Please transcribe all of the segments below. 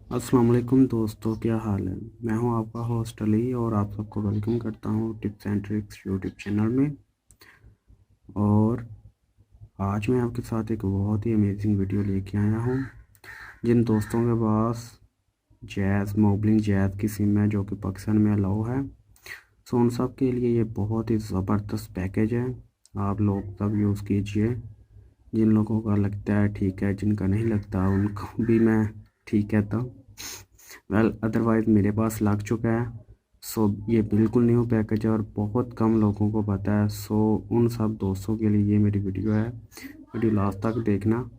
अस्सलाम वालेकुम दोस्तों, क्या हाल है। मैं हूं आपका होस्ट अली और आप सबको वेलकम करता हूं tips and tricks YouTube channel में। और आज मैं आपके साथ एक बहुत ही अमेजिंग वीडियो लेके आया हूं। जिन दोस्तों के पास जैज़ मोबलिंग जैज़ की सिम है जो कि पाकिस्तान में अलाउ है, सो उन सब के लिए ये बहुत ही ज़बरदस्त पैकेज है। आप लोग सब यूज़ कीजिए। जिन लोगों का लगता है ठीक है, जिनका नहीं लगता उनको भी मैं ठीक कहता हूँ। अदरवाइज़ मेरे पास लग चुका है। सो ये बिल्कुल न्यू पैकेज है और बहुत कम लोगों को पता है। सो उन सब दोस्तों के लिए ये मेरी वीडियो है। वीडियो लास्ट तक देखना।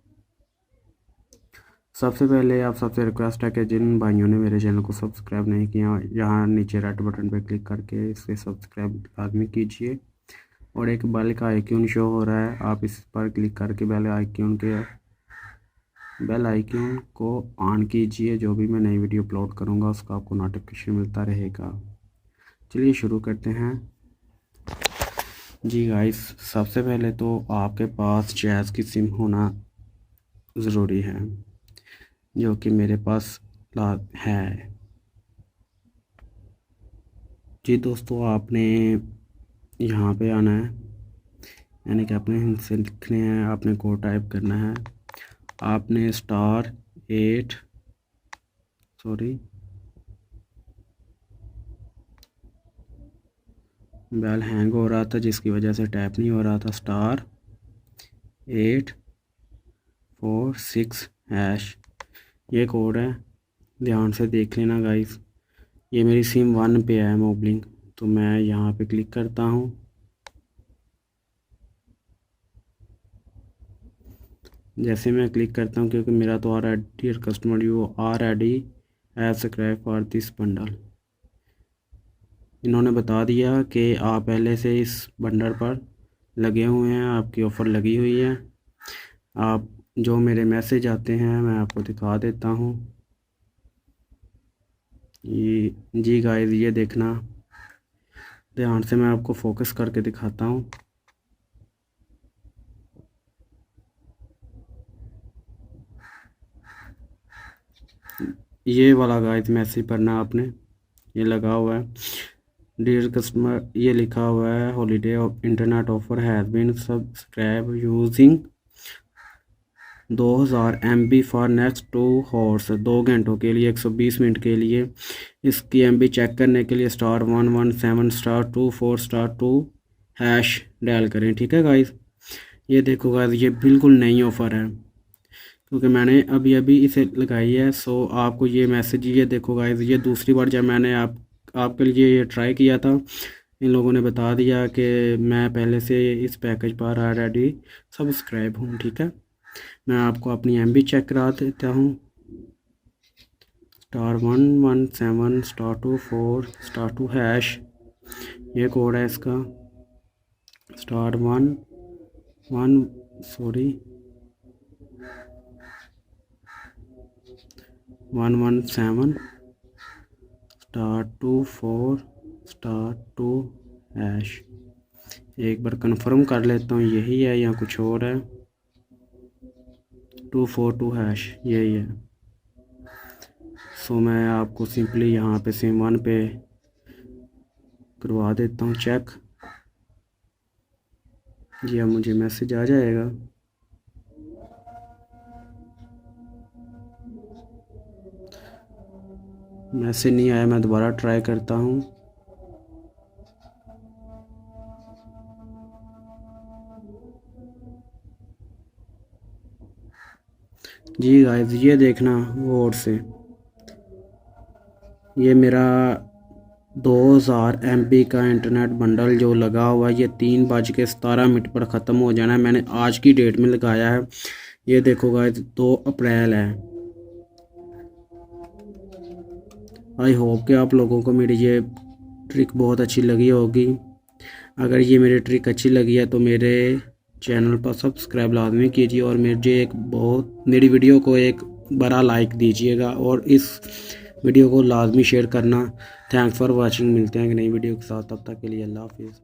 सबसे पहले आप सबसे रिक्वेस्ट है कि जिन भाइयों ने मेरे चैनल को सब्सक्राइब नहीं किया, यहाँ नीचे रेड बटन पर क्लिक करके इसे सब्सक्राइब लाजमी कीजिए। और एक बेल का आइकन शो हो रहा है, आप इस पर क्लिक करके बेल आइकन को ऑन कीजिए। जो भी मैं नई वीडियो अपलोड करूँगा उसका आपको नोटिफिकेशन मिलता रहेगा। चलिए शुरू करते हैं। जी गाइस, सबसे पहले तो आपके पास जैज़ की सिम होना ज़रूरी है, जो कि मेरे पास है। जी दोस्तों, आपने यहाँ पे आना है, यानी कि आपने इनसे लिखने हैं, आपने कोड टाइप करना है। आपने *8 बेल हैंग हो रहा था जिसकी वजह से टैप नहीं हो रहा था। *846#, ये कोड है, ध्यान से देख लेना गाइस। ये मेरी सिम 1 पे है मोबलिंग, तो मैं यहाँ पे क्लिक करता हूँ। जैसे मैं क्लिक करता हूँ, क्योंकि मेरा तो आ रहा है dear customer you already have subscribe for this bundle. इन्होंने बता दिया कि आप पहले से इस बंडल पर लगे हुए हैं, आपकी ऑफ़र लगी हुई है। आप जो मेरे मैसेज आते हैं मैं आपको दिखा देता हूँ। ये जी गाइस, ये देखना ध्यान से, मैं आपको फोकस करके दिखाता हूँ। ये वाला गाइस मैसेज पढ़ना आपने, ये लगा हुआ है डियर कस्टमर, ये लिखा हुआ है holiday internet offer has been subscribe using 2000 MB for next 2 hours. 2 घंटों के लिए, 120 मिनट के लिए। इसकी MB चेक करने के लिए *117*24*2 डायल करें। ठीक है गाइस, ये देखो गाइस, ये बिल्कुल नई ऑफ़र है क्योंकि मैंने अभी अभी इसे लगाई है। सो आपको ये मैसेज, ये देखो गाइस, ये दूसरी बार जब मैंने आपके लिए ये ट्राई किया था, इन लोगों ने बता दिया कि मैं पहले से इस पैकेज पर ऑलरेडी सब्सक्राइब हूँ। ठीक है, मैं आपको अपनी MB चेक करा देता हूँ। *117*24*2#, ये कोड है इसका। Star one one sorry 117*24*2#। एक बार कंफर्म कर लेता हूँ, यही है या कुछ और है। 242#, यही है। सो मैं आपको सिंपली यहाँ पे सिम 1 पे करवा देता हूँ चेक। जी, अब मुझे मैसेज आ जाएगा। मैसेज नहीं आया, मैं दोबारा ट्राई करता हूँ। जी गाइस, ये देखना गौर से, ये मेरा 2000 MB का इंटरनेट बंडल जो लगा हुआ है, ये 3:17 पर ख़त्म हो जाना है। मैंने आज की डेट में लगाया है। ये देखो गाइस, 2 अप्रैल है। आई होप कि आप लोगों को मेरी ये ट्रिक बहुत अच्छी लगी होगी। अगर ये मेरी ट्रिक अच्छी लगी है तो मेरे चैनल पर सब्सक्राइब लाजमी कीजिए और मेरी वीडियो को एक बड़ा लाइक दीजिएगा और इस वीडियो को लाजमी शेयर करना। Thanks for watching. मिलते हैं एक नई वीडियो के साथ, तब तक के लिए अल्लाह हाफिज़।